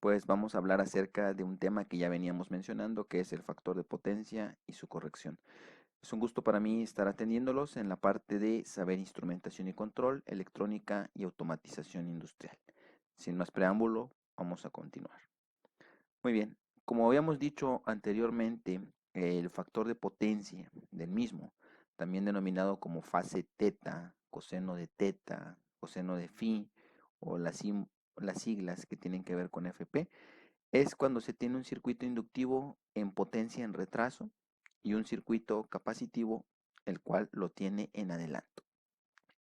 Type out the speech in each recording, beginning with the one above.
pues vamos a hablar acerca de un tema que ya veníamos mencionando, que es el factor de potencia y su corrección. Es un gusto para mí estar atendiéndolos en la parte de saber instrumentación y control, electrónica y automatización industrial. Sin más preámbulo, vamos a continuar. Muy bien, como habíamos dicho anteriormente, el factor de potencia del mismo, también denominado como fase teta, coseno de phi o las siglas que tienen que ver con FP, es cuando se tiene un circuito inductivo en potencia en retraso y un circuito capacitivo, el cual lo tiene en adelanto.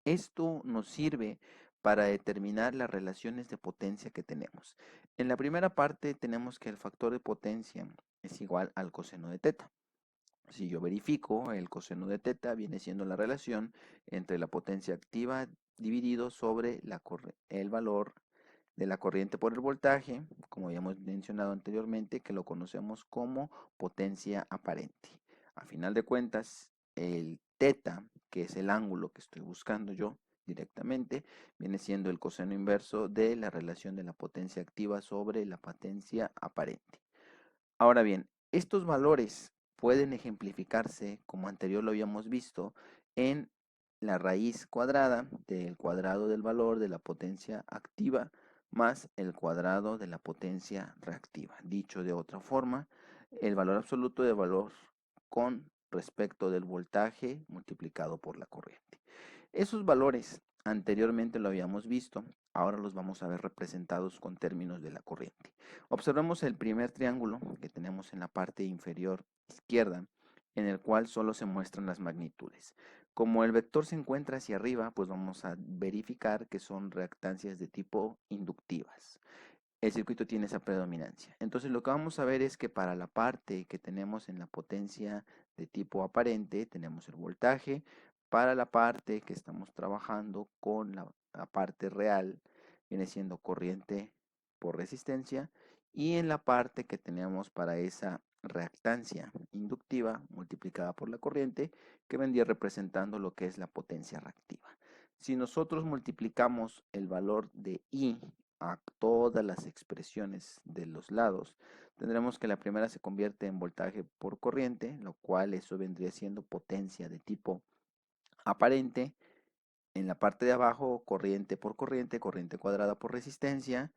Esto nos sirve para determinar las relaciones de potencia que tenemos. En la primera parte tenemos que el factor de potencia es igual al coseno de teta. Si yo verifico, el coseno de teta viene siendo la relación entre la potencia activa dividido sobre el valor de la corriente por el voltaje, como ya hemos mencionado anteriormente, que lo conocemos como potencia aparente. A final de cuentas, el teta, que es el ángulo que estoy buscando yo directamente, viene siendo el coseno inverso de la relación de la potencia activa sobre la potencia aparente. Ahora bien, estos valores pueden ejemplificarse, como anterior lo habíamos visto, en la raíz cuadrada del cuadrado del valor de la potencia activa más el cuadrado de la potencia reactiva. Dicho de otra forma, el valor absoluto de valor con respecto del voltaje multiplicado por la corriente. Esos valores anteriormente lo habíamos visto, ahora los vamos a ver representados con términos de la corriente. Observemos el primer triángulo que tenemos en la parte inferior izquierda, en el cual solo se muestran las magnitudes. Como el vector se encuentra hacia arriba, pues vamos a verificar que son reactancias de tipo inductivas. El circuito tiene esa predominancia. Entonces lo que vamos a ver es que para la parte que tenemos en la potencia de tipo aparente, tenemos el voltaje. Para la parte que estamos trabajando con la parte real, viene siendo corriente por resistencia. Y en la parte que tenemos para esa reactancia inductiva multiplicada por la corriente, que vendría representando lo que es la potencia reactiva. Si nosotros multiplicamos el valor de I a todas las expresiones de los lados, tendremos que la primera se convierte en voltaje por corriente, lo cual eso vendría siendo potencia de tipo aparente. En la parte de abajo, corriente por corriente, corriente cuadrada por resistencia,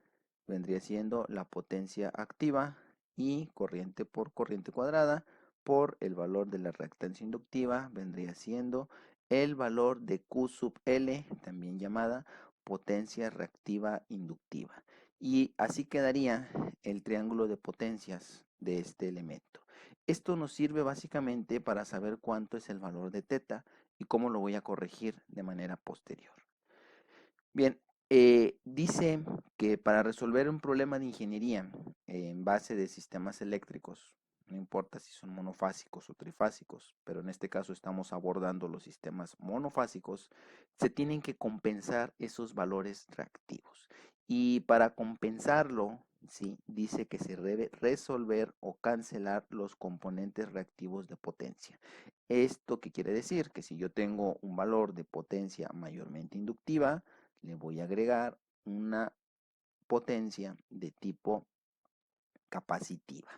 vendría siendo la potencia activa, y corriente por corriente cuadrada por el valor de la reactancia inductiva, vendría siendo el valor de Q sub L, también llamada potencia reactiva inductiva. Y así quedaría el triángulo de potencias de este elemento. Esto nos sirve básicamente para saber cuánto es el valor de teta y cómo lo voy a corregir de manera posterior. Bien, dice que para resolver un problema de ingeniería en base de sistemas eléctricos, no importa si son monofásicos o trifásicos, pero en este caso estamos abordando los sistemas monofásicos, se tienen que compensar esos valores reactivos. Y para compensarlo, sí, dice que se debe resolver o cancelar los componentes reactivos de potencia. ¿Esto qué quiere decir? Que si yo tengo un valor de potencia mayormente inductiva, le voy a agregar una potencia de tipo capacitiva.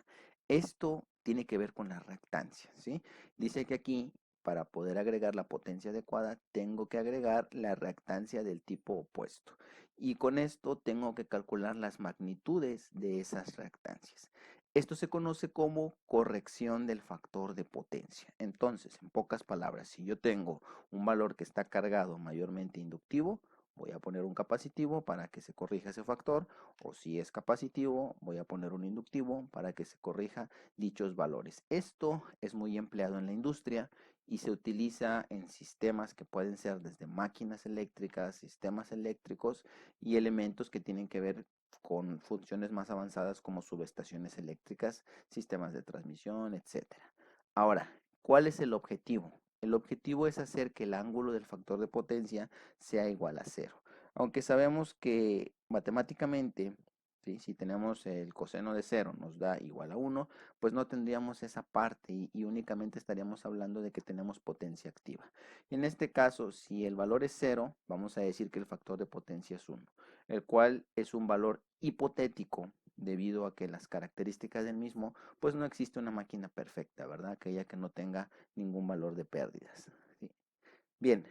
Esto tiene que ver con la reactancia, ¿sí? Dice que aquí, para poder agregar la potencia adecuada, tengo que agregar la reactancia del tipo opuesto. Y con esto tengo que calcular las magnitudes de esas reactancias. Esto se conoce como corrección del factor de potencia. Entonces, en pocas palabras, si yo tengo un valor que está cargado mayormente inductivo, voy a poner un capacitivo para que se corrija ese factor, o si es capacitivo, voy a poner un inductivo para que se corrija dichos valores. Esto es muy empleado en la industria y se utiliza en sistemas que pueden ser desde máquinas eléctricas, sistemas eléctricos y elementos que tienen que ver con funciones más avanzadas como subestaciones eléctricas, sistemas de transmisión, etcétera. Ahora, ¿cuál es el objetivo? El objetivo es hacer que el ángulo del factor de potencia sea igual a cero. Aunque sabemos que matemáticamente, ¿sí? Si tenemos el coseno de cero nos da igual a 1, pues no tendríamos esa parte y únicamente estaríamos hablando de que tenemos potencia activa. En este caso, si el valor es cero, vamos a decir que el factor de potencia es 1, el cual es un valor hipotético, debido a que las características del mismo, pues no existe una máquina perfecta, ¿verdad? Aquella que no tenga ningún valor de pérdidas, ¿sí? Bien,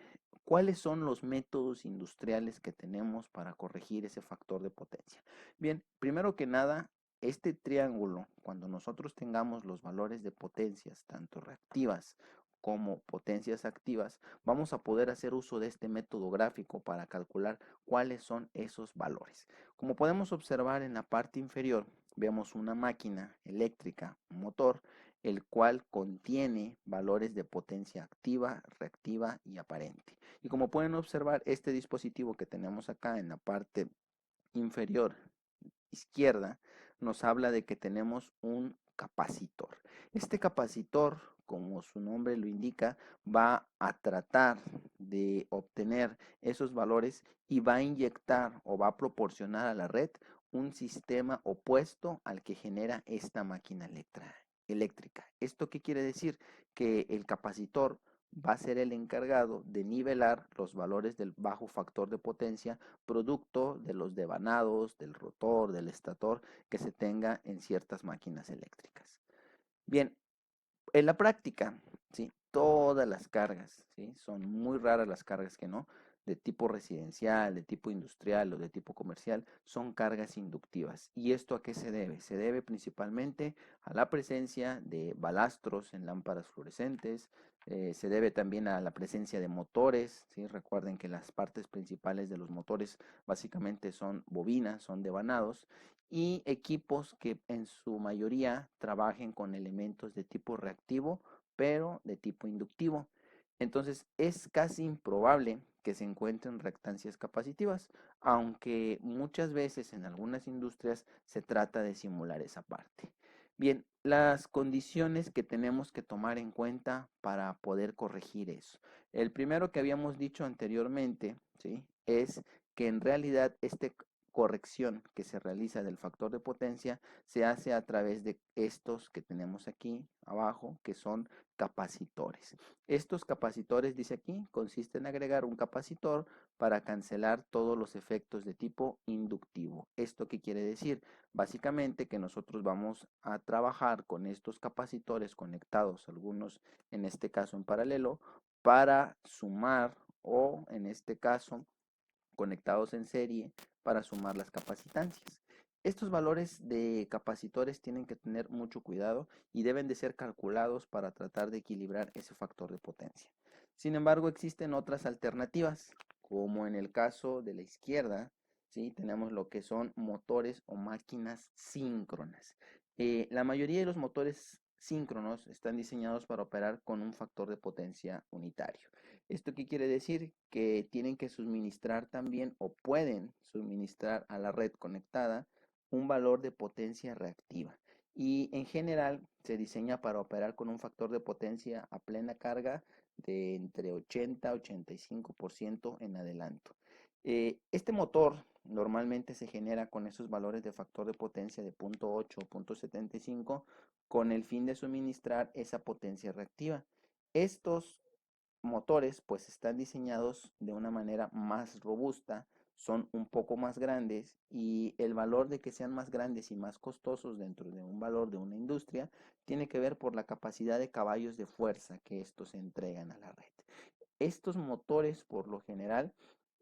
¿cuáles son los métodos industriales que tenemos para corregir ese factor de potencia? Bien, primero que nada, este triángulo, cuando nosotros tengamos los valores de potencias, tanto reactivas como potencias activas, vamos a poder hacer uso de este método gráfico para calcular cuáles son esos valores. Como podemos observar en la parte inferior, vemos una máquina eléctrica, un motor, el cual contiene valores de potencia activa, reactiva y aparente. Y como pueden observar, este dispositivo que tenemos acá en la parte inferior izquierda nos habla de que tenemos un capacitor. Este capacitor, como su nombre lo indica, va a tratar de obtener esos valores y va a inyectar o va a proporcionar a la red un sistema opuesto al que genera esta máquina eléctrica. ¿Esto qué quiere decir? Que el capacitor va a ser el encargado de nivelar los valores del bajo factor de potencia producto de los devanados, del rotor, del estator que se tenga en ciertas máquinas eléctricas. Bien, en la práctica, ¿sí? Todas las cargas, ¿sí? Son muy raras las cargas que no, de tipo residencial, de tipo industrial o de tipo comercial, son cargas inductivas. ¿Y esto a qué se debe? Se debe principalmente a la presencia de balastros en lámparas fluorescentes, se debe también a la presencia de motores, ¿sí? Recuerden que las partes principales de los motores básicamente son bobinas, son devanados, y equipos que en su mayoría trabajen con elementos de tipo reactivo, pero de tipo inductivo. Entonces es casi improbable que se encuentren reactancias capacitivas, aunque muchas veces en algunas industrias se trata de simular esa parte. Bien, las condiciones que tenemos que tomar en cuenta para poder corregir eso. El primero que habíamos dicho anteriormente, ¿sí? Es que en realidad este corrección que se realiza del factor de potencia se hace a través de estos que tenemos aquí abajo, que son capacitores. Estos capacitores, dice aquí, consisten en agregar un capacitor para cancelar todos los efectos de tipo inductivo. ¿Esto qué quiere decir? Básicamente que nosotros vamos a trabajar con estos capacitores conectados, algunos en este caso en paralelo, para sumar o en este caso conectados en serie para sumar las capacitancias. Estos valores de capacitores tienen que tener mucho cuidado y deben de ser calculados para tratar de equilibrar ese factor de potencia. Sin embargo, existen otras alternativas, como en el caso de la izquierda, ¿sí? Tenemos lo que son motores o máquinas síncronas. La mayoría de los motores síncronos están diseñados para operar con un factor de potencia unitario. ¿Esto qué quiere decir? Que tienen que suministrar también o pueden suministrar a la red conectada un valor de potencia reactiva. Y en general se diseña para operar con un factor de potencia a plena carga de entre 80 y 85% en adelanto. Este motor normalmente se genera con esos valores de factor de potencia de 0.8 o 0.75 con el fin de suministrar esa potencia reactiva. Estos motores pues están diseñados de una manera más robusta, son un poco más grandes y el valor de que sean más grandes y más costosos dentro de un valor de una industria tiene que ver por la capacidad de caballos de fuerza que estos entregan a la red. Estos motores por lo general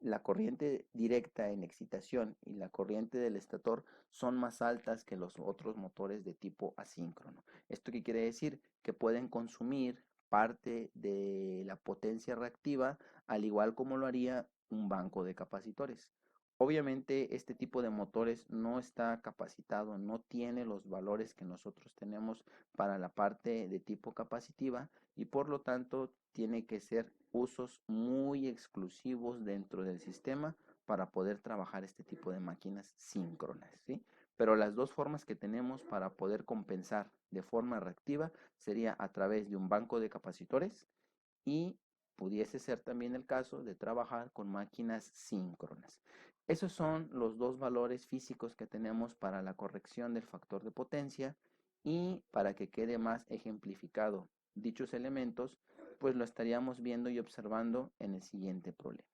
la corriente directa en excitación y la corriente del estator son más altas que los otros motores de tipo asíncrono. ¿Esto qué quiere decir? Que pueden consumir parte de la potencia reactiva, al igual como lo haría un banco de capacitores. Obviamente este tipo de motores no está capacitado, no tiene los valores que nosotros tenemos para la parte de tipo capacitiva y por lo tanto tiene que ser usos muy exclusivos dentro del sistema para poder trabajar este tipo de máquinas síncronas, ¿sí? Pero las dos formas que tenemos para poder compensar de forma reactiva sería a través de un banco de capacitores y pudiese ser también el caso de trabajar con máquinas síncronas. Esos son los dos valores físicos que tenemos para la corrección del factor de potencia y para que quede más ejemplificado dichos elementos, pues lo estaríamos viendo y observando en el siguiente problema.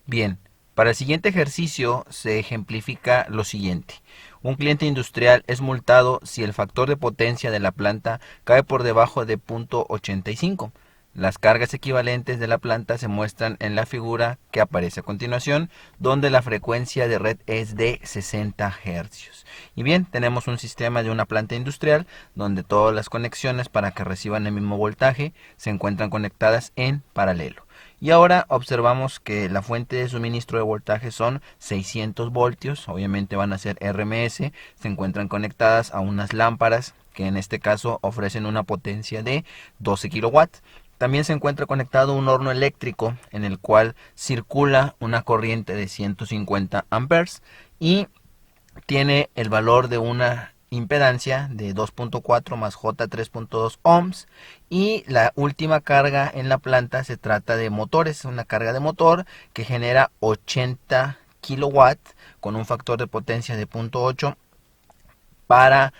Bien, Para el siguiente ejercicio se ejemplifica lo siguiente. Un cliente industrial es multado si el factor de potencia de la planta cae por debajo de 0.85. Las cargas equivalentes de la planta se muestran en la figura que aparece a continuación, donde la frecuencia de red es de 60 Hz. Y bien, tenemos un sistema de una planta industrial donde todas las conexiones para que reciban el mismo voltaje se encuentran conectadas en paralelo. Y ahora observamos que la fuente de suministro de voltaje son 600 voltios, obviamente van a ser RMS, se encuentran conectadas a unas lámparas que en este caso ofrecen una potencia de 12 kilowatts. También se encuentra conectado un horno eléctrico en el cual circula una corriente de 150 amperes y tiene el valor de una impedancia de 2.4 más J 3.2 ohms, y la última carga en la planta se trata de motores, una carga de motor que genera 80 kilowatts con un factor de potencia de 0.8 para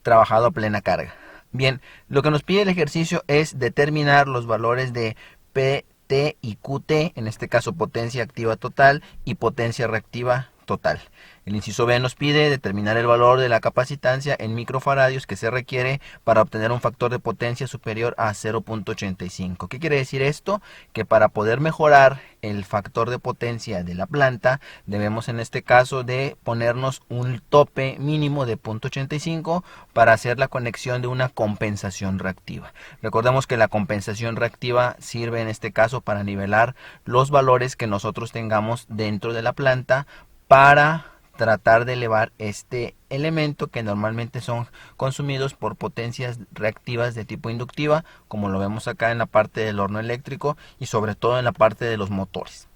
trabajado a plena carga. Bien, lo que nos pide el ejercicio es determinar los valores de P, T y QT, en este caso potencia activa total y potencia reactiva total. El inciso B nos pide determinar el valor de la capacitancia en microfaradios que se requiere para obtener un factor de potencia superior a 0.85. ¿Qué quiere decir esto? Que para poder mejorar el factor de potencia de la planta debemos en este caso de ponernos un tope mínimo de 0.85 para hacer la conexión de una compensación reactiva. Recordemos que la compensación reactiva sirve en este caso para nivelar los valores que nosotros tengamos dentro de la planta para tratar de elevar este elemento que normalmente son consumidos por potencias reactivas de tipo inductiva, como lo vemos acá en la parte del horno eléctrico y sobre todo en la parte de los motores.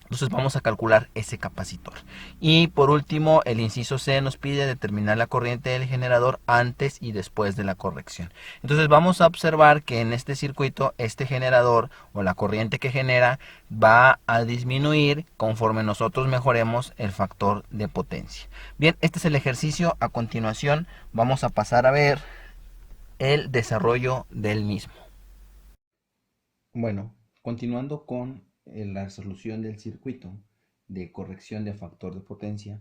Entonces vamos a calcular ese capacitor. Y por último, el inciso C nos pide determinar la corriente del generador antes y después de la corrección. Entonces vamos a observar que en este circuito, este generador o la corriente que genera va a disminuir conforme nosotros mejoremos el factor de potencia. Bien, este es el ejercicio. A continuación vamos a pasar a ver el desarrollo del mismo. Bueno, continuando con la resolución del circuito de corrección de factor de potencia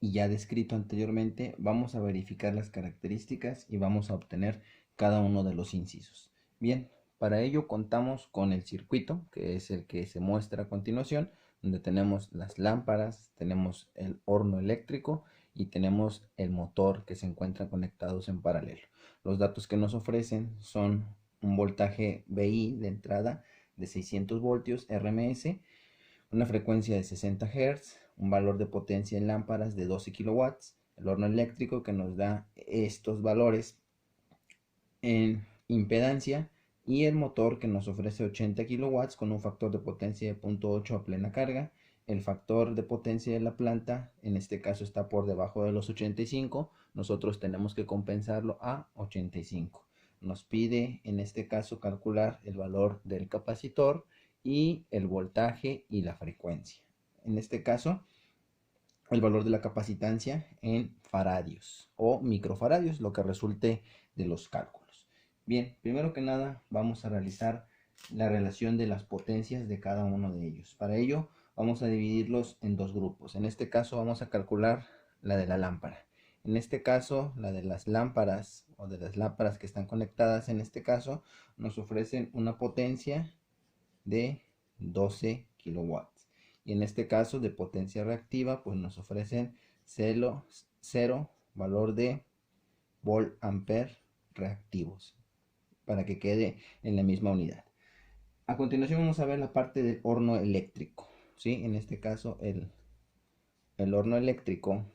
y ya descrito anteriormente, vamos a verificar las características y vamos a obtener cada uno de los incisos. Bien, para ello contamos con el circuito, que es el que se muestra a continuación, donde tenemos las lámparas, tenemos el horno eléctrico y tenemos el motor que se encuentran conectados en paralelo. Los datos que nos ofrecen son un voltaje VI de entrada de 600 voltios RMS, una frecuencia de 60 Hz, un valor de potencia en lámparas de 12 kilowatts, el horno eléctrico que nos da estos valores en impedancia y el motor que nos ofrece 80 kilowatts con un factor de potencia de 0.8 a plena carga. El factor de potencia de la planta en este caso está por debajo de los 85, nosotros tenemos que compensarlo a 85. Nos pide en este caso calcular el valor del capacitor y el voltaje y la frecuencia. En este caso, el valor de la capacitancia en faradios o microfaradios, lo que resulte de los cálculos. Bien, primero que nada vamos a realizar la relación de las potencias de cada uno de ellos. Para ello vamos a dividirlos en dos grupos. En este caso vamos a calcular la de la lámpara. En este caso, la de las lámparas o de las lámparas que están conectadas en este caso nos ofrecen una potencia de 12 kilowatts. Y en este caso de potencia reactiva, pues nos ofrecen 0 valor de volt ampere reactivos para que quede en la misma unidad. A continuación vamos a ver la parte del horno eléctrico, ¿sí? En este caso el horno eléctrico,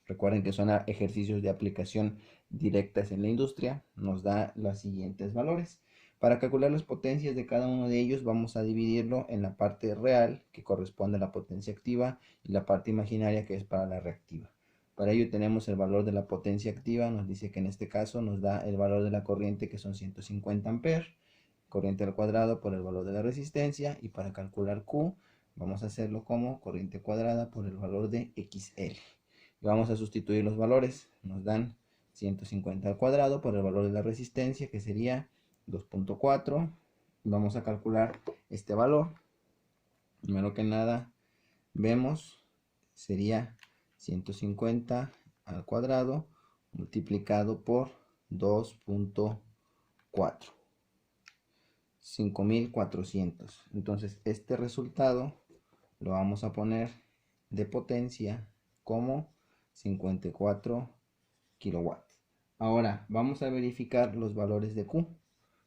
recuerden que son ejercicios de aplicación directas en la industria, nos da los siguientes valores. Para calcular las potencias de cada uno de ellos vamos a dividirlo en la parte real, que corresponde a la potencia activa, y la parte imaginaria, que es para la reactiva. Para ello tenemos el valor de la potencia activa, nos dice que en este caso nos da el valor de la corriente, que son 150 amperes, corriente al cuadrado por el valor de la resistencia, y para calcular Q vamos a hacerlo como corriente cuadrada por el valor de XL. Y vamos a sustituir los valores, nos dan 150 al cuadrado por el valor de la resistencia, que sería 2.4. Vamos a calcular este valor. Primero que nada vemos sería 150 al cuadrado multiplicado por 2.4, 5400. Entonces este resultado lo vamos a poner de potencia como 54 kilowatts. Ahora vamos a verificar los valores de Q.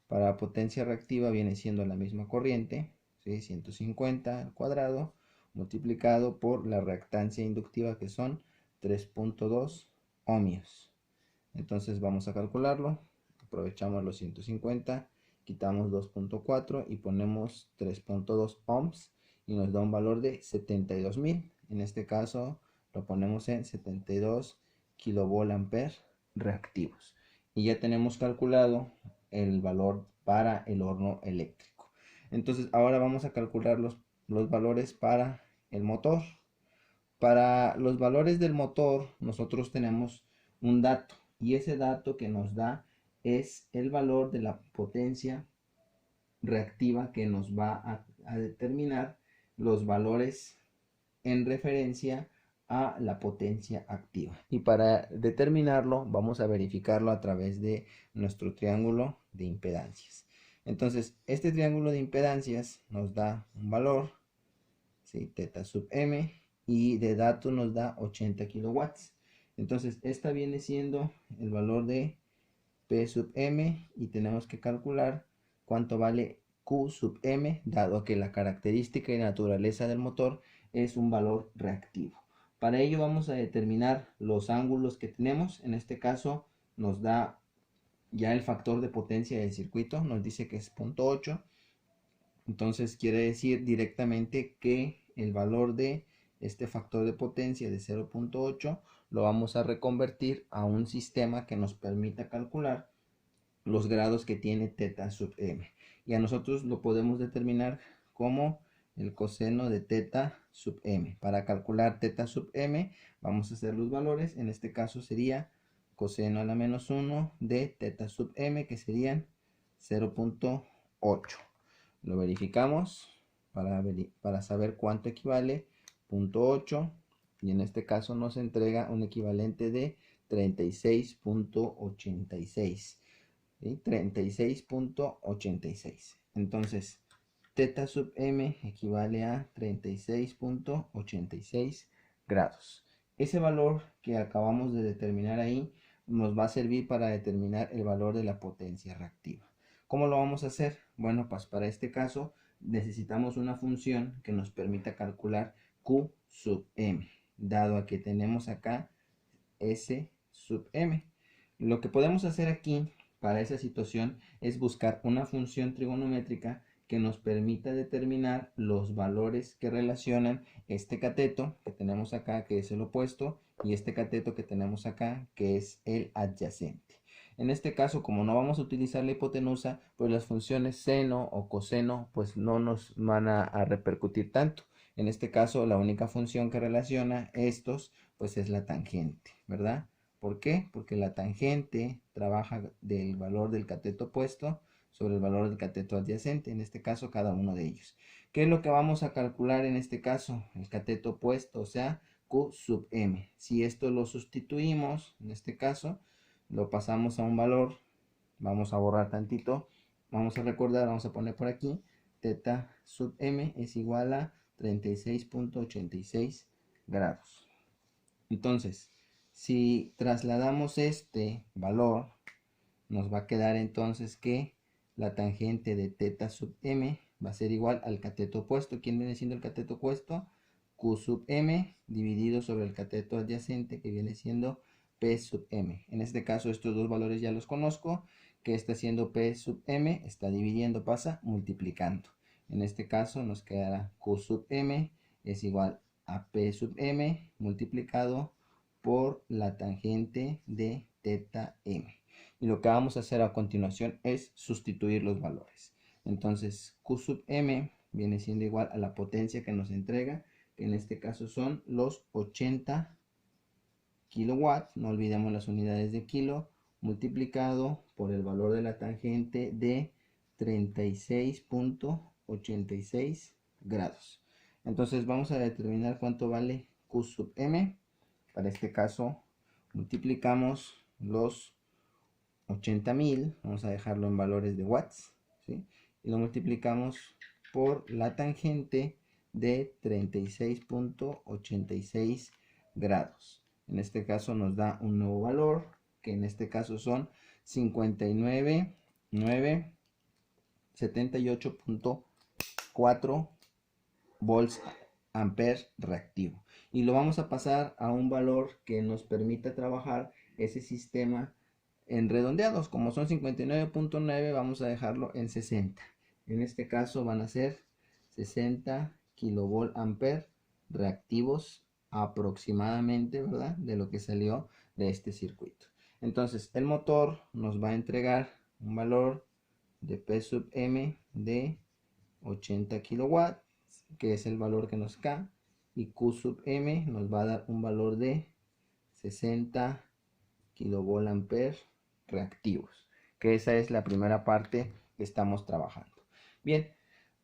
Para potencia reactiva viene siendo la misma corriente, ¿sí? 150 al cuadrado multiplicado por la reactancia inductiva, que son 3.2 ohmios. Entonces vamos a calcularlo. Aprovechamos los 150, quitamos 2.4 y ponemos 3.2 ohms y nos da un valor de 72.000. En este caso lo ponemos en 72 kilovolt-ampere reactivos. Y ya tenemos calculado el valor para el horno eléctrico. Entonces ahora vamos a calcular los valores para el motor. Para los valores del motor nosotros tenemos un dato, y ese dato que nos da es el valor de la potencia reactiva, que nos va a determinar los valores en referencia a la potencia activa. Y para determinarlo vamos a verificarlo a través de nuestro triángulo de impedancias. Entonces este triángulo de impedancias nos da un valor, ¿sí? Teta sub m, y de dato nos da 80 kilowatts. Entonces esta viene siendo el valor de P sub m, y tenemos que calcular cuánto vale Q sub m, dado que la característica y naturaleza del motor es un valor reactivo. Para ello vamos a determinar los ángulos que tenemos. En este caso nos da ya el factor de potencia del circuito, nos dice que es 0.8. Entonces quiere decir directamente que el valor de este factor de potencia de 0.8 lo vamos a reconvertir a un sistema que nos permita calcular los grados que tiene teta sub m. Y a nosotros lo podemos determinar como el coseno de teta sub m. Para calcular teta sub m vamos a hacer los valores. En este caso sería coseno a la menos 1 de teta sub m, que serían 0.8. Lo verificamos para saber cuánto equivale 0.8, y en este caso nos entrega un equivalente de 36.86. ¿sí? 36.86. Entonces teta sub m equivale a 36.86 grados. Ese valor que acabamos de determinar ahí nos va a servir para determinar el valor de la potencia reactiva. ¿Cómo lo vamos a hacer? Bueno, pues para este caso necesitamos una función que nos permita calcular Q sub m, dado a que tenemos acá S sub m. Lo que podemos hacer aquí para esa situación es buscar una función trigonométrica que nos permita determinar los valores que relacionan este cateto que tenemos acá, que es el opuesto, y este cateto que tenemos acá, que es el adyacente. En este caso, como no vamos a utilizar la hipotenusa, pues las funciones seno o coseno pues no nos van a repercutir tanto. En este caso, la única función que relaciona estos pues es la tangente, ¿verdad? ¿Por qué? Porque la tangente trabaja del valor del cateto opuesto sobre el valor del cateto adyacente, en este caso cada uno de ellos. ¿Qué es lo que vamos a calcular en este caso? El cateto opuesto, o sea, Q sub m. Si esto lo sustituimos, en este caso, lo pasamos a un valor, vamos a borrar tantito, vamos a recordar, vamos a poner por aquí, teta sub m es igual a 36.86 grados. Entonces, si trasladamos este valor, nos va a quedar entonces que la tangente de teta sub m va a ser igual al cateto opuesto. ¿Quién viene siendo el cateto opuesto? Q sub m dividido sobre el cateto adyacente, que viene siendo P sub m. En este caso estos dos valores ya los conozco. ¿Qué está haciendo P sub m? Está dividiendo, pasa multiplicando. En este caso nos quedará Q sub m es igual a P sub m multiplicado por la tangente de teta m. Y lo que vamos a hacer a continuación es sustituir los valores. Entonces Q sub m viene siendo igual a la potencia que nos entrega, que en este caso son los 80 kilowatts, no olvidemos las unidades de kilo, multiplicado por el valor de la tangente de 36.86 grados. Entonces vamos a determinar cuánto vale Q sub M. Para este caso multiplicamos los 80.000, vamos a dejarlo en valores de watts, ¿sí? Y lo multiplicamos por la tangente de 36.86 grados. En este caso nos da un nuevo valor, que en este caso son 59.978.4 volts ampere reactivo. Y lo vamos a pasar a un valor que nos permita trabajar ese sistema en redondeados. Como son 59.9, vamos a dejarlo en 60. En este caso van a ser 60 kilovolt ampere reactivos aproximadamente, ¿verdad? De lo que salió de este circuito. Entonces el motor nos va a entregar un valor de P sub M de 80 kilowatts, que es el valor que nos da, y Q sub M nos va a dar un valor de 60 kilovolt ampere reactivos, que esa es la primera parte que estamos trabajando. Bien,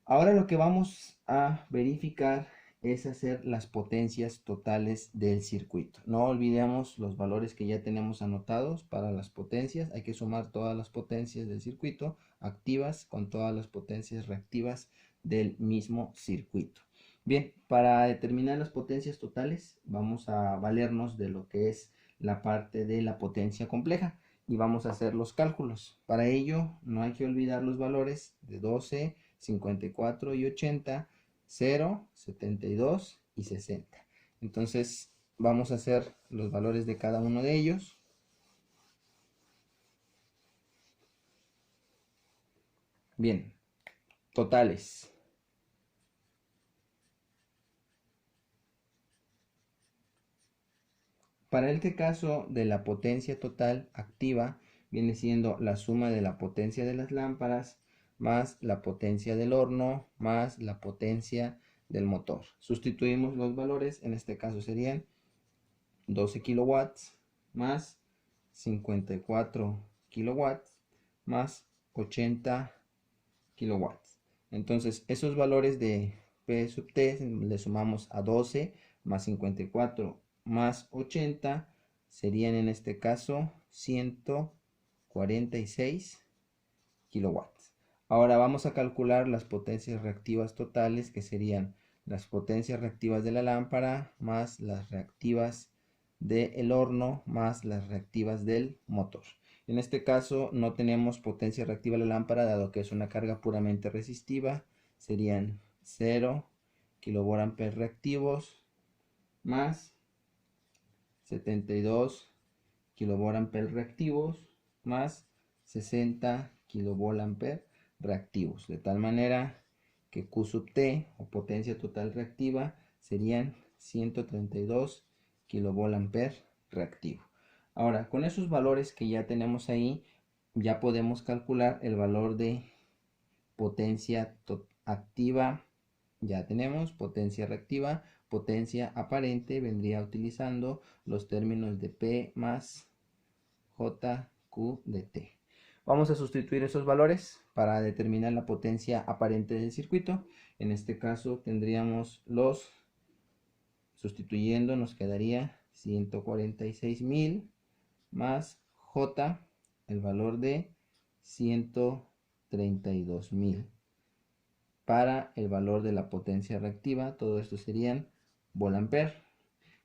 ahora lo que vamos a verificar es hacer las potencias totales del circuito. No olvidemos los valores que ya tenemos anotados para las potencias. Hay que sumar todas las potencias del circuito activas con todas las potencias reactivas del mismo circuito. Bien, para determinar las potencias totales vamos a valernos de lo que es la parte de la potencia compleja y vamos a hacer los cálculos. Para ello no hay que olvidar los valores de 12, 54 y 80, 0, 72 y 60. Entonces vamos a hacer los valores de cada uno de ellos. Bien, totales. Para este caso de la potencia total activa viene siendo la suma de la potencia de las lámparas más la potencia del horno más la potencia del motor. Sustituimos los valores, en este caso serían 12 kilowatts más 54 kilowatts más 80 kilowatts. Entonces esos valores de P sub T le sumamos a 12 más 54 más 80 serían en este caso 146 kilowatts. Ahora vamos a calcular las potencias reactivas totales, que serían las potencias reactivas de la lámpara más las reactivas del horno más las reactivas del motor. En este caso no tenemos potencia reactiva de la lámpara, dado que es una carga puramente resistiva. Serían 0 kilovolt reactivos más 72 kilovolt reactivos más 60 kilovolt reactivos. De tal manera que Q sub T o potencia total reactiva serían 132 kilovolt reactivo. Ahora, con esos valores que ya tenemos ahí, ya podemos calcular el valor de potencia activa. Ya tenemos potencia reactiva, potencia aparente, vendría utilizando los términos de P más JQ de T. Vamos a sustituir esos valores para determinar la potencia aparente del circuito. En este caso tendríamos los, sustituyendo nos quedaría 146.000 más J, el valor de 132.000 para el valor de la potencia reactiva. Todo esto serían volt-ampere.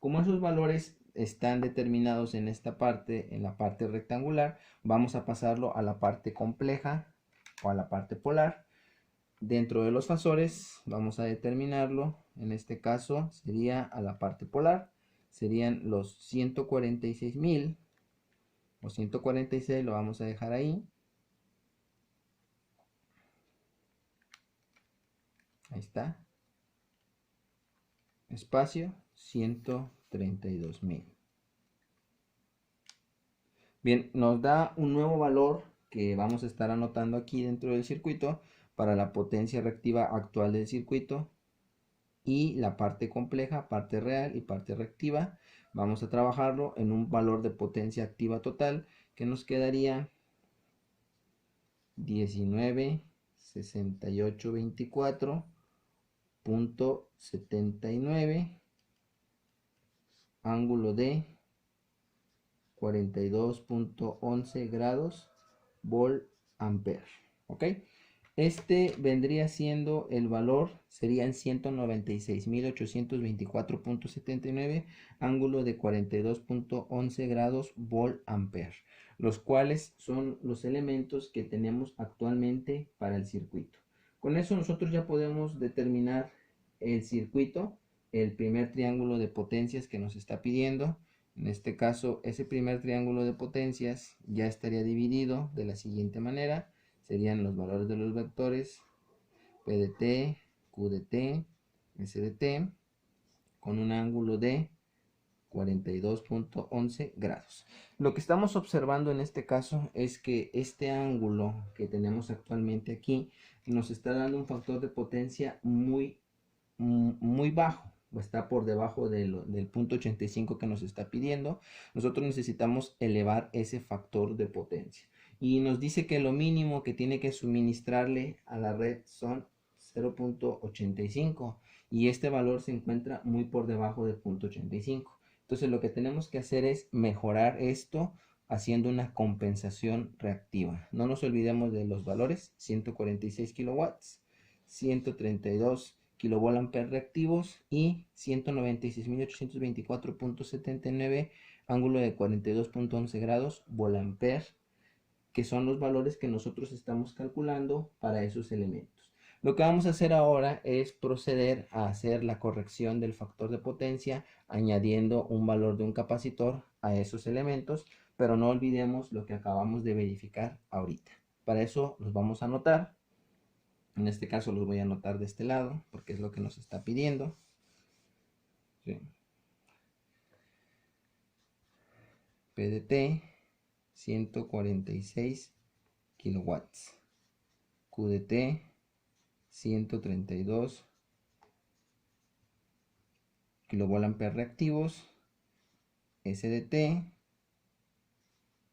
Como esos valores están determinados en esta parte, en la parte rectangular, vamos a pasarlo a la parte compleja o a la parte polar. Dentro de los fasores vamos a determinarlo, en este caso sería a la parte polar, serían los 146.000 o 146, lo vamos a dejar ahí. Ahí está. Espacio 132.000. Bien, nos da un nuevo valor que vamos a estar anotando aquí dentro del circuito para la potencia reactiva actual del circuito y la parte compleja, parte real y parte reactiva. Vamos a trabajarlo en un valor de potencia activa total que nos quedaría 19,6824 .79, ángulo de 42.11 grados volt ampere. ¿Ok? Este vendría siendo el valor, serían 196.824.79, ángulo de 42.11 grados volt ampere, los cuales son los elementos que tenemos actualmente para el circuito. Con eso nosotros ya podemos determinar el circuito, el primer triángulo de potencias que nos está pidiendo. En este caso, ese primer triángulo de potencias ya estaría dividido de la siguiente manera. Serían los valores de los vectores P de t, Q de t, S de t, con un ángulo de 42.11 grados. Lo que estamos observando en este caso es que este ángulo que tenemos actualmente aquí nos está dando un factor de potencia muy bajo, está por debajo del punto 85 que nos está pidiendo. Nosotros necesitamos elevar ese factor de potencia y nos dice que lo mínimo que tiene que suministrarle a la red son 0.85 y este valor se encuentra muy por debajo del punto 85. Entonces lo que tenemos que hacer es mejorar esto haciendo una compensación reactiva. No nos olvidemos de los valores: 146 kilowatts, 132 kilovolt ampere reactivos y 196.824.79, ángulo de 42.11 grados volt ampere, que son los valores que nosotros estamos calculando para esos elementos. Lo que vamos a hacer ahora es proceder a hacer la corrección del factor de potencia añadiendo un valor de un capacitor a esos elementos, pero no olvidemos lo que acabamos de verificar ahorita. Para eso los vamos a anotar. En este caso los voy a anotar de este lado porque es lo que nos está pidiendo. ¿Sí? P de t 146 kilowatts, Q de t 132 kilovolt ampere reactivos, S de t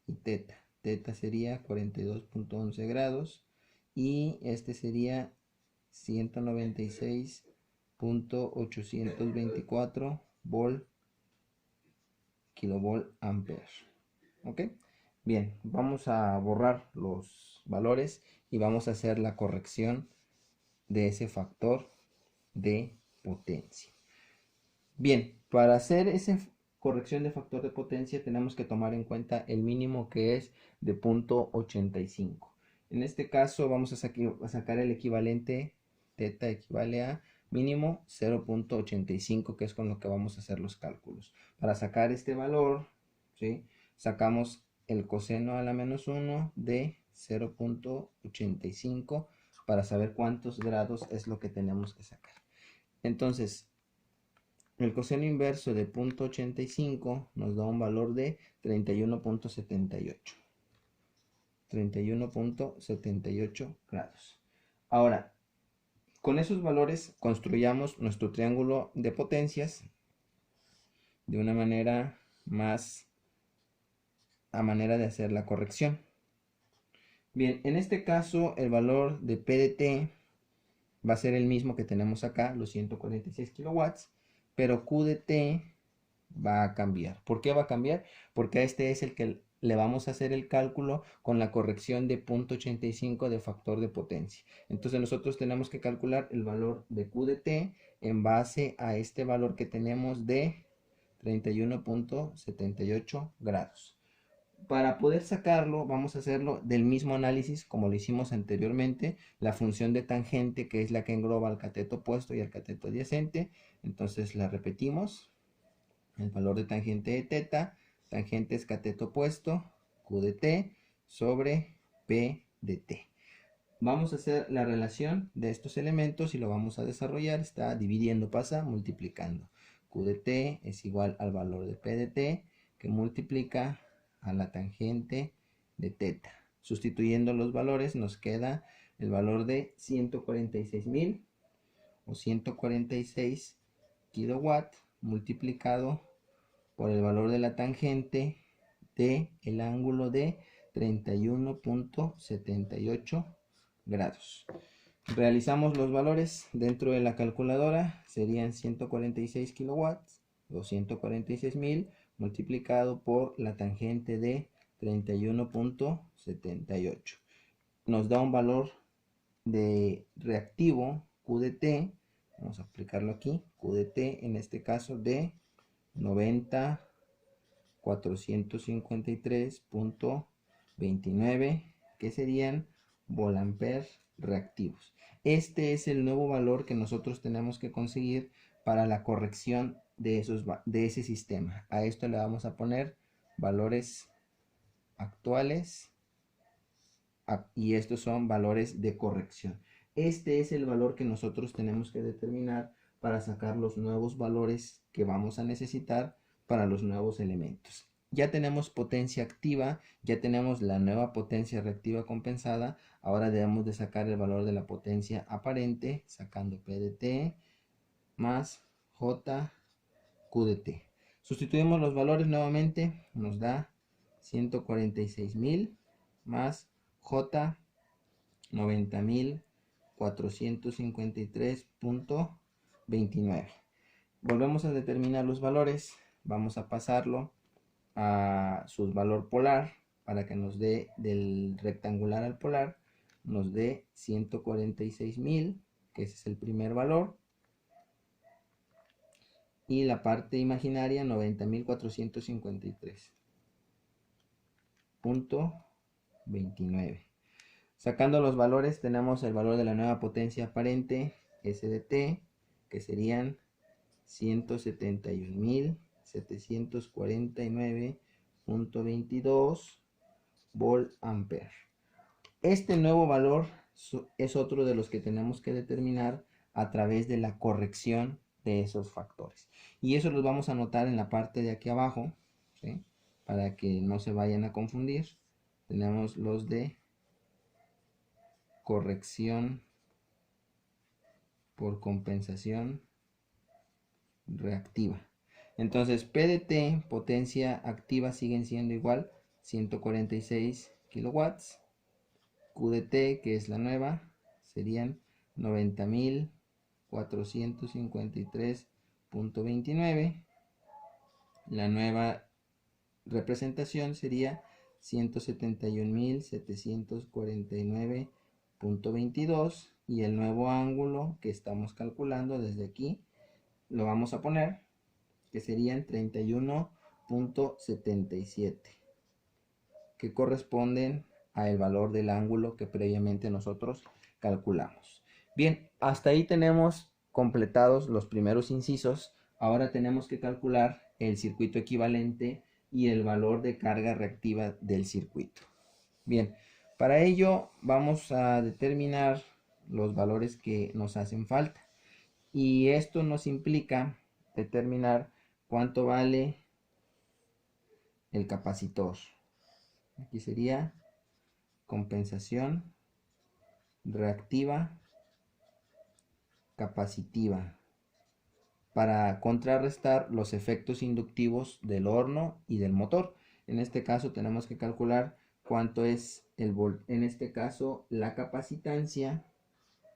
y teta. Teta sería 42.11 grados y este sería 196.824 kilovolt ampere. ¿Ok? Bien, vamos a borrar los valores y vamos a hacer la corrección de ese factor de potencia. Bien, para hacer esa corrección de factor de potencia tenemos que tomar en cuenta el mínimo, que es de 0.85. En este caso vamos a sacar el equivalente. Teta equivale a mínimo 0.85, que es con lo que vamos a hacer los cálculos. Para sacar este valor, ¿sí?, sacamos el coseno a la menos 1 de 0.85 para saber cuántos grados es lo que tenemos que sacar. Entonces, el coseno inverso de 0.85 nos da un valor de 31.78. 31.78 grados. Ahora, con esos valores construyamos nuestro triángulo de potencias de una manera más a manera de hacer la corrección. Bien, en este caso el valor de P de t va a ser el mismo que tenemos acá, los 146 kilowatts, pero Q de t va a cambiar. ¿Por qué va a cambiar? Porque este es el que le vamos a hacer el cálculo con la corrección de 0.85 de factor de potencia. Entonces nosotros tenemos que calcular el valor de Q de t en base a este valor que tenemos de 31.78 grados. Para poder sacarlo, vamos a hacerlo del mismo análisis como lo hicimos anteriormente, la función de tangente, que es la que engloba al cateto opuesto y al cateto adyacente. Entonces la repetimos: el valor de tangente de teta, tangente es cateto opuesto, Q de t sobre P de t. Vamos a hacer la relación de estos elementos y lo vamos a desarrollar. Está dividiendo, pasa multiplicando. Q de t es igual al valor de P de t, que multiplica a la tangente de teta. Sustituyendo los valores nos queda el valor de 146.000 o 146 kilowatt multiplicado por el valor de la tangente de el ángulo de 31.78 grados. Realizamos los valores dentro de la calculadora, serían 146 kilowatts o 146.000 multiplicado por la tangente de 31.78. Nos da un valor de reactivo QDT, vamos a aplicarlo aquí, QDT en este caso de 90.453.29, que serían volampere reactivos. Este es el nuevo valor que nosotros tenemos que conseguir para la corrección de ese sistema. A esto le vamos a poner valores actuales y estos son valores de corrección. Este es el valor que nosotros tenemos que determinar para sacar los nuevos valores que vamos a necesitar para los nuevos elementos. Ya tenemos potencia activa, ya tenemos la nueva potencia reactiva compensada. Ahora debemos de sacar el valor de la potencia aparente, sacando P de T más J Q de T. Sustituimos los valores nuevamente, nos da 146.000 más J 90.453.29. Volvemos a determinar los valores, vamos a pasarlo a su valor polar para que nos dé del rectangular al polar, nos dé 146.000, que ese es el primer valor, y la parte imaginaria 90.453.29. Sacando los valores tenemos el valor de la nueva potencia aparente S de T, que serían 171.749.22 volt ampere. Este nuevo valor es otro de los que tenemos que determinar a través de la corrección de esos factores. Y eso los vamos a anotar en la parte de aquí abajo, ¿sí? Para que no se vayan a confundir. Tenemos los de corrección por compensación reactiva. Entonces P de T, potencia activa, siguen siendo igual 146 kilowatts. Q de T, que es la nueva, serían 90.453.29. La nueva representación sería 171.749.22 y el nuevo ángulo que estamos calculando desde aquí lo vamos a poner, que serían 31.77, que corresponden al valor del ángulo que previamente nosotros calculamos. Bien, hasta ahí tenemos completados los primeros incisos. Ahora tenemos que calcular el circuito equivalente y el valor de carga reactiva del circuito. Bien, para ello vamos a determinar los valores que nos hacen falta. Y esto nos implica determinar cuánto vale el capacitor. Aquí sería compensación reactiva capacitiva para contrarrestar los efectos inductivos del horno y del motor. En este caso tenemos que calcular cuánto es en este caso la capacitancia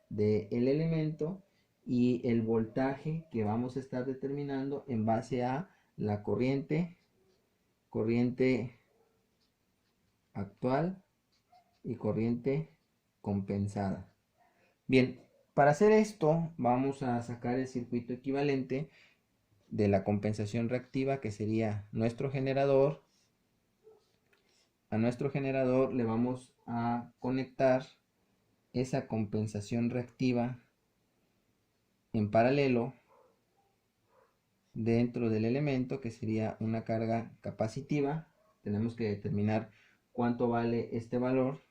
del elemento y el voltaje que vamos a estar determinando en base a la corriente actual y corriente compensada. Bien, para hacer esto vamos a sacar el circuito equivalente de la compensación reactiva, que sería nuestro generador. A nuestro generador le vamos a conectar esa compensación reactiva en paralelo dentro del elemento, que sería una carga capacitiva. Tenemos que determinar cuánto vale este valor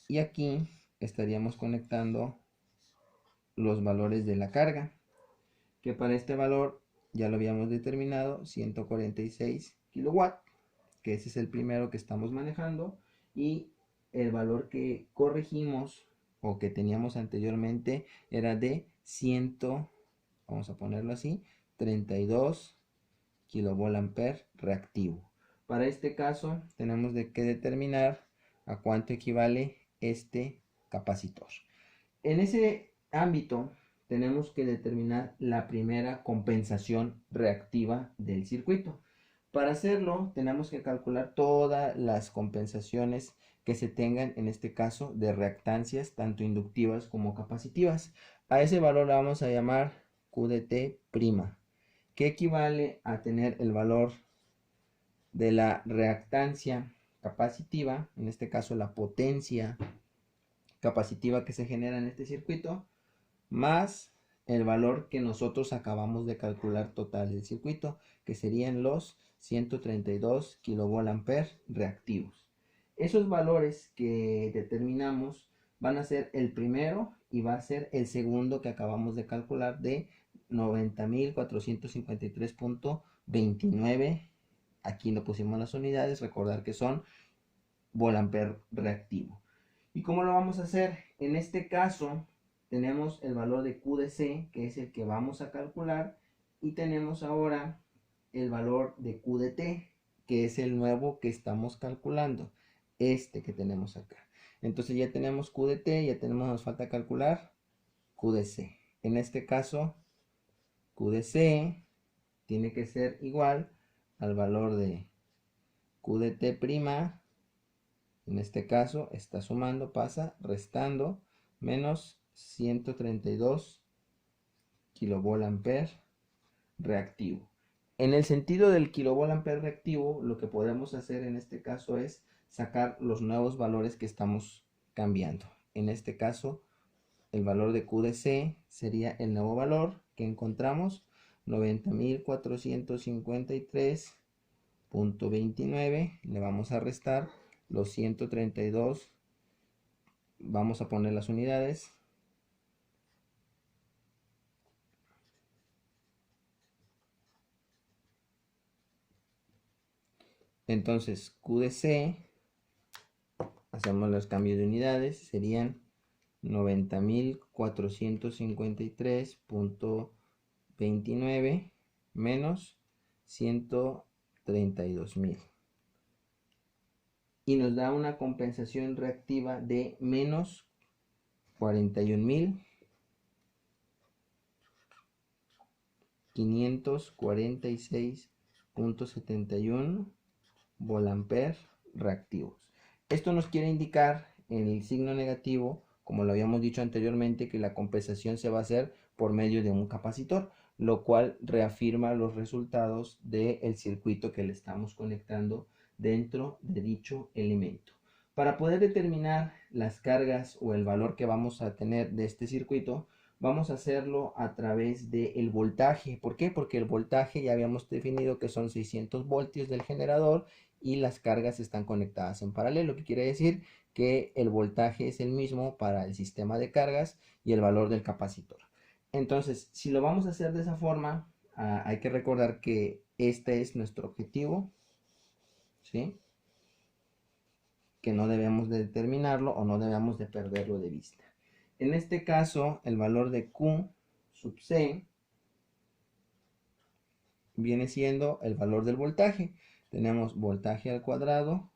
y aquí estaríamos conectando los valores de la carga, que para este valor ya lo habíamos determinado, 146 kilowatts, que ese es el primero que estamos manejando, y el valor que corregimos o que teníamos anteriormente era de 100, vamos a ponerlo así, 32 kilovolt reactivo. Para este caso tenemos que determinar a cuánto equivale este capacitor. En ese ámbito tenemos que determinar la primera compensación reactiva del circuito. Para hacerlo tenemos que calcular todas las compensaciones que se tengan, en este caso, de reactancias tanto inductivas como capacitivas. A ese valor le vamos a llamar QDT', que equivale a tener el valor de la reactancia capacitiva, en este caso la potencia capacitiva que se genera en este circuito, más el valor que nosotros acabamos de calcular total del circuito, que serían los 132 kVA reactivos. Esos valores que determinamos van a ser el primero y va a ser el segundo que acabamos de calcular de 90.453.29. Aquí lo pusimos las unidades, recordar que son volt-ampere reactivo. ¿Y cómo lo vamos a hacer? En este caso tenemos el valor de QDC, que es el que vamos a calcular, y tenemos ahora el valor de QDT, que es el nuevo que estamos calculando, este que tenemos acá. Entonces ya tenemos QDT, ya tenemos, nos falta calcular QDC. En este caso, QDC tiene que ser igual al valor de QDT', en este caso está sumando, pasa, restando, menos 132 kVA reactivo. En el sentido del kVA reactivo, lo que podemos hacer en este caso es sacar los nuevos valores que estamos cambiando. En este caso, el valor de QDC sería el nuevo valor que encontramos, 90.453.29. Le vamos a restar los 132. Vamos a poner las unidades. Entonces, QDC, hacemos los cambios de unidades, serían 90.453.29 menos 132.000. Y nos da una compensación reactiva de menos 41.546.71 volt-ampere reactivos. Esto nos quiere indicar en el signo negativo, como lo habíamos dicho anteriormente, que la compensación se va a hacer por medio de un capacitor, lo cual reafirma los resultados del circuito que le estamos conectando dentro de dicho elemento. Para poder determinar las cargas o el valor que vamos a tener de este circuito, vamos a hacerlo a través del voltaje. ¿Por qué? Porque el voltaje ya habíamos definido que son 600 voltios del generador y las cargas están conectadas en paralelo, que quiere decir que el voltaje es el mismo para el sistema de cargas y el valor del capacitor. Entonces, si lo vamos a hacer de esa forma, hay que recordar que este es nuestro objetivo, ¿sí? Que no debemos de determinarlo o no debemos de perderlo de vista. En este caso, el valor de Q sub C viene siendo el valor del voltaje. Tenemos voltaje al cuadrado,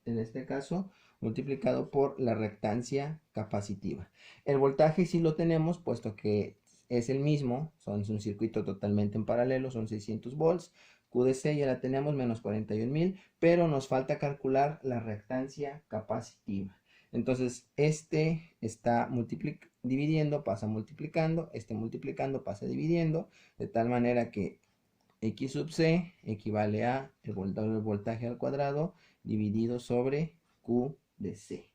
en este caso, multiplicado por la reactancia capacitiva. El voltaje sí lo tenemos, puesto que es el mismo, es un circuito totalmente en paralelo, son 600 volts. QDC ya la tenemos, menos 41.000, pero nos falta calcular la reactancia capacitiva. Entonces, este está dividiendo, pasa multiplicando, este multiplicando, pasa dividiendo, de tal manera que X sub C equivale a el voltaje al cuadrado dividido sobre Q de C.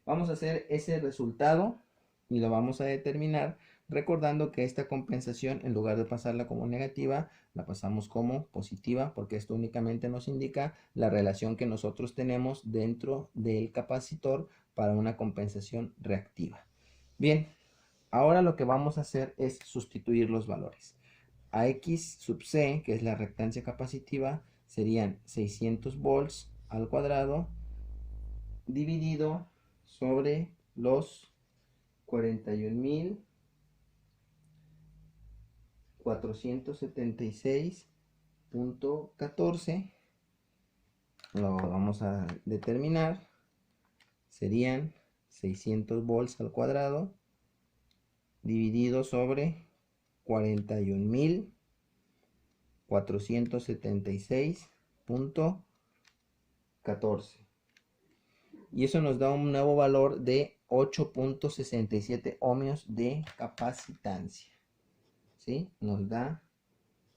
Vamos a hacer ese resultado y lo vamos a determinar recordando que esta compensación, en lugar de pasarla como negativa, la pasamos como positiva, porque esto únicamente nos indica la relación que nosotros tenemos dentro del capacitor para una compensación reactiva. Bien, ahora lo que vamos a hacer es sustituir los valores. A X sub C, que es la reactancia capacitiva, serían 600 volts al cuadrado dividido sobre los 41.476.14. Lo vamos a determinar. Serían 600 volts al cuadrado dividido sobre 41.476.14. Y eso nos da un nuevo valor de 8.67 ohmios de capacitancia. ¿Sí? Nos da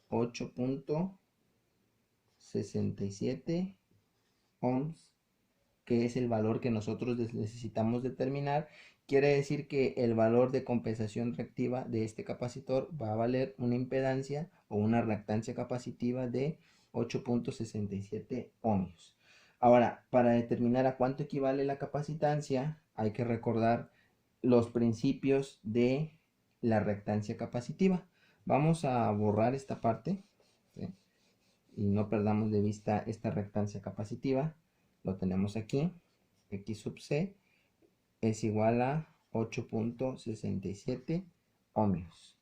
8.67 ohms, que es el valor que nosotros necesitamos determinar. Quiere decir que el valor de compensación reactiva de este capacitor va a valer una impedancia o una reactancia capacitiva de 8.67 ohmios. Ahora, para determinar a cuánto equivale la capacitancia, hay que recordar los principios de la reactancia capacitiva. Vamos a borrar esta parte, ¿sí? Y no perdamos de vista esta reactancia capacitiva. Lo tenemos aquí. X sub C es igual a 8.67 ohmios.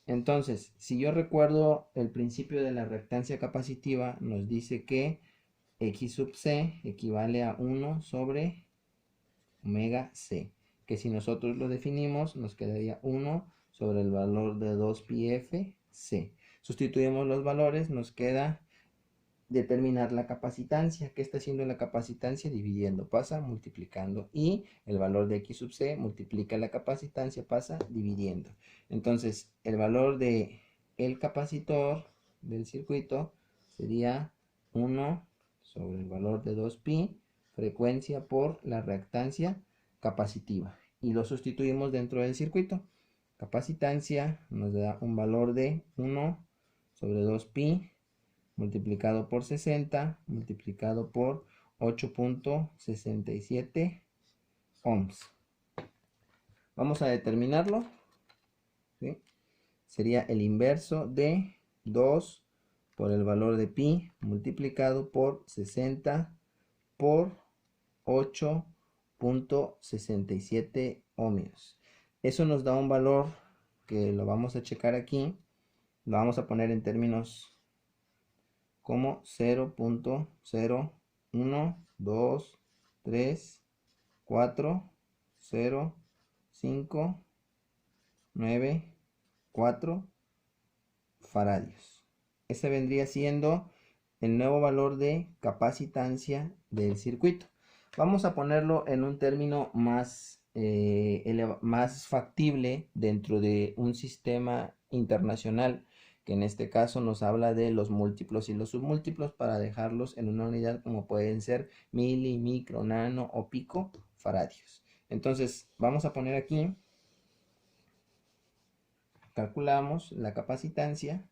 Entonces, si yo recuerdo el principio de la reactancia capacitiva, nos dice que X sub C equivale a 1 sobre omega C, que si nosotros lo definimos nos quedaría 1 sobre el valor de 2πf C. Sustituimos los valores, nos queda determinar la capacitancia. ¿Qué está haciendo la capacitancia? Dividiendo, pasa multiplicando, y el valor de X sub C multiplica la capacitancia, pasa dividiendo. Entonces el valor de el capacitor del circuito sería 1 sobre el valor de 2pi frecuencia por la reactancia capacitiva, y lo sustituimos dentro del circuito. Capacitancia nos da un valor de 1 sobre 2pi multiplicado por 60 multiplicado por 8.67 ohms. Vamos a determinarlo, ¿sí? Sería el inverso de 2 por el valor de pi multiplicado por 60 por 8.67 ohmios. Eso nos da un valor que lo vamos a checar aquí. Lo vamos a poner en términos como 0.012340594 faradios. Ese vendría siendo el nuevo valor de capacitancia del circuito. Vamos a ponerlo en un término más factible dentro de un sistema internacional, que en este caso nos habla de los múltiplos y los submúltiplos, para dejarlos en una unidad como pueden ser mili, micro, nano o pico faradios. Entonces vamos a poner aquí, calculamos la capacitancia,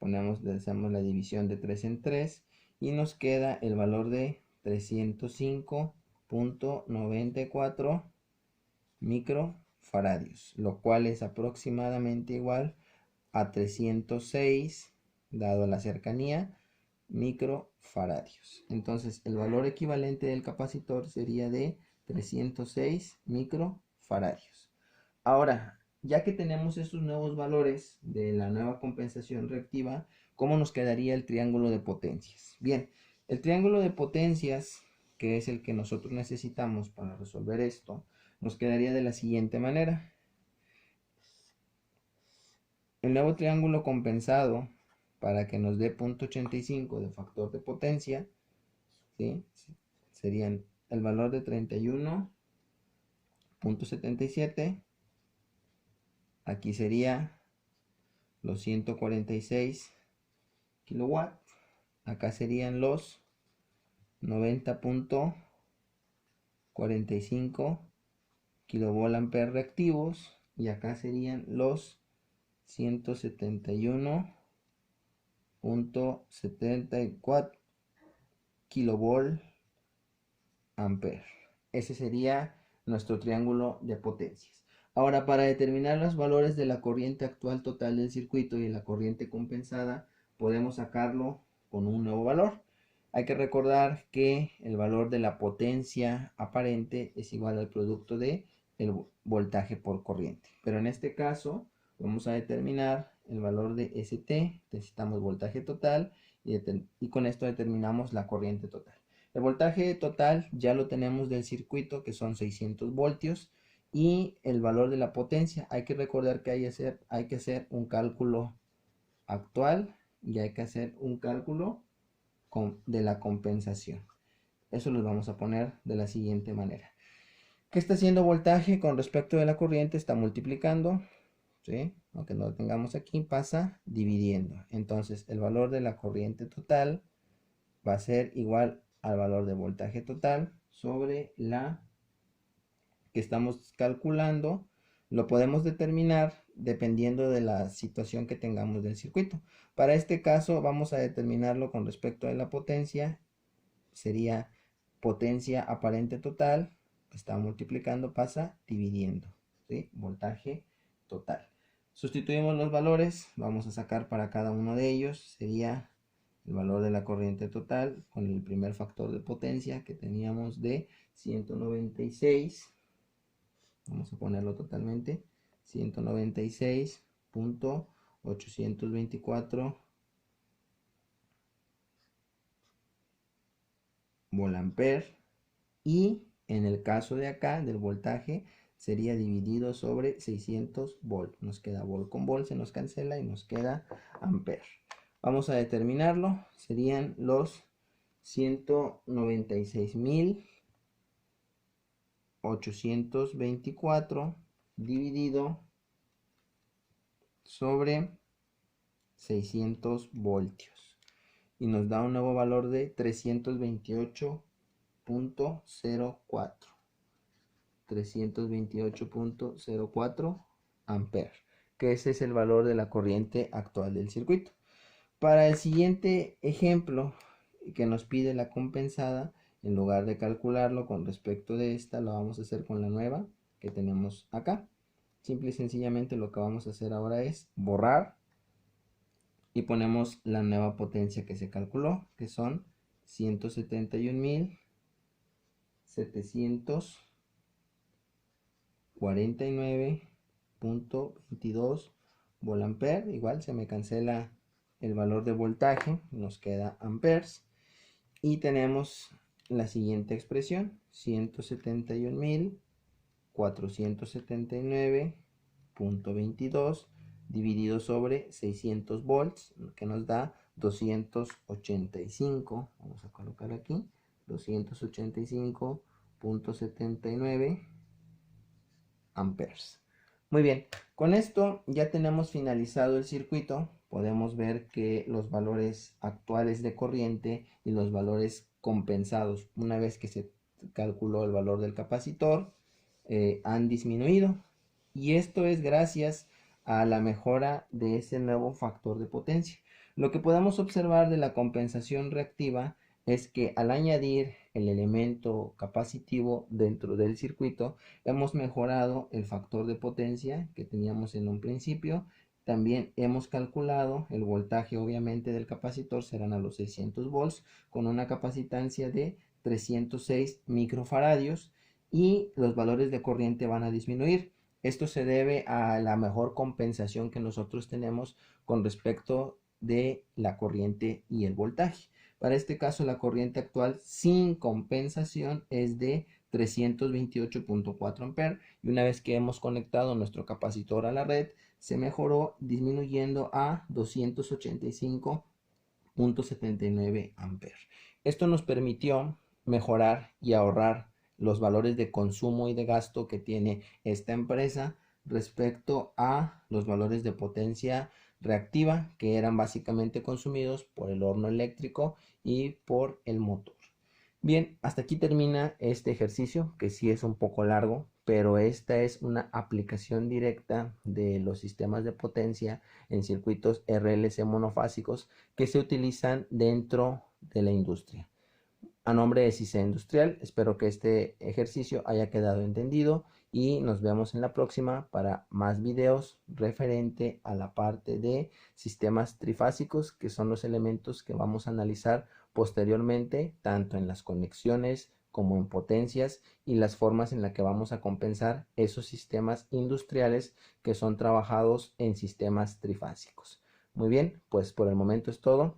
hacemos la división de 3 en 3 y nos queda el valor de 305.94 microfaradios, lo cual es aproximadamente igual a 306, dado la cercanía, microfaradios. Entonces el valor equivalente del capacitor sería de 306 microfaradios. Ahora, ya que tenemos estos nuevos valores de la nueva compensación reactiva, ¿cómo nos quedaría el triángulo de potencias? Bien, el triángulo de potencias, que es el que nosotros necesitamos para resolver esto, nos quedaría de la siguiente manera. El nuevo triángulo compensado, para que nos dé 0.85 de factor de potencia, ¿sí? Serían el valor de 31.77. Aquí sería los 146 kilowatts. Acá serían los 90.45 kilovolt-ampere reactivos. Y acá serían los 171.74 kilovolt ampere. Ese sería nuestro triángulo de potencias. Ahora, para determinar los valores de la corriente actual total del circuito y la corriente compensada, podemos sacarlo con un nuevo valor. Hay que recordar que el valor de la potencia aparente es igual al producto de el voltaje por corriente. Pero en este caso vamos a determinar el valor de ST, necesitamos voltaje total, y con esto determinamos la corriente total. El voltaje total ya lo tenemos del circuito, que son 600 voltios, y el valor de la potencia. Hay que recordar que hay que hacer un cálculo actual y hay que hacer un cálculo de la compensación. Eso lo vamos a poner de la siguiente manera. ¿Qué está haciendo voltaje con respecto de la corriente? Está multiplicando, ¿sí? Aunque no lo tengamos aquí, pasa dividiendo. Entonces, el valor de la corriente total va a ser igual al valor de voltaje total sobre la que estamos calculando. Lo podemos determinar dependiendo de la situación que tengamos del circuito. Para este caso vamos a determinarlo con respecto a la potencia. Sería potencia aparente total, está multiplicando, pasa dividiendo, ¿sí? Voltaje total. Sustituimos los valores, vamos a sacar para cada uno de ellos, sería el valor de la corriente total con el primer factor de potencia que teníamos de 196, vamos a ponerlo totalmente, 196.824 volampere, y en el caso de acá del voltaje sería dividido sobre 600 volt. Nos queda volt con volt, se nos cancela y nos queda ampere. Vamos a determinarlo, serían los 196.824 dividido sobre 600 voltios y nos da un nuevo valor de 328.04 amperes, que ese es el valor de la corriente actual del circuito. Para el siguiente ejemplo que nos pide la compensada, en lugar de calcularlo con respecto de esta, lo vamos a hacer con la nueva que tenemos acá. Simple y sencillamente lo que vamos a hacer ahora es borrar y ponemos la nueva potencia que se calculó, que son 171.749.22 volampere. Igual se me cancela el valor de voltaje, nos queda amperes. Y tenemos la siguiente expresión, 171.479.22 dividido sobre 600 volts, que nos da 285. Vamos a colocar aquí 285.79 amperes. Muy bien, con esto ya tenemos finalizado el circuito. Podemos ver que los valores actuales de corriente y los valores compensados, una vez que se calculó el valor del capacitor, han disminuido. Y esto es gracias a la mejora de ese nuevo factor de potencia. Lo que podemos observar de la compensación reactiva es que al añadir el elemento capacitivo dentro del circuito, hemos mejorado el factor de potencia que teníamos en un principio. También hemos calculado el voltaje, obviamente, del capacitor, serán a los 600 volts, con una capacitancia de 306 microfaradios, y los valores de corriente van a disminuir. Esto se debe a la mejor compensación que nosotros tenemos con respecto de la corriente y el voltaje. Para este caso, la corriente actual sin compensación es de 328.4 amperes, y una vez que hemos conectado nuestro capacitor a la red, se mejoró disminuyendo a 285.79 amperes. Esto nos permitió mejorar y ahorrar los valores de consumo y de gasto que tiene esta empresa respecto a los valores de potencia reactiva, que eran básicamente consumidos por el horno eléctrico y por el motor. Bien, hasta aquí termina este ejercicio, que sí es un poco largo, pero esta es una aplicación directa de los sistemas de potencia en circuitos RLC monofásicos que se utilizan dentro de la industria. A nombre de CICE Industrial, espero que este ejercicio haya quedado entendido y nos vemos en la próxima para más videos referente a la parte de sistemas trifásicos, que son los elementos que vamos a analizar posteriormente, tanto en las conexiones como en potencias, y las formas en las que vamos a compensar esos sistemas industriales que son trabajados en sistemas trifásicos. Muy bien, pues por el momento es todo.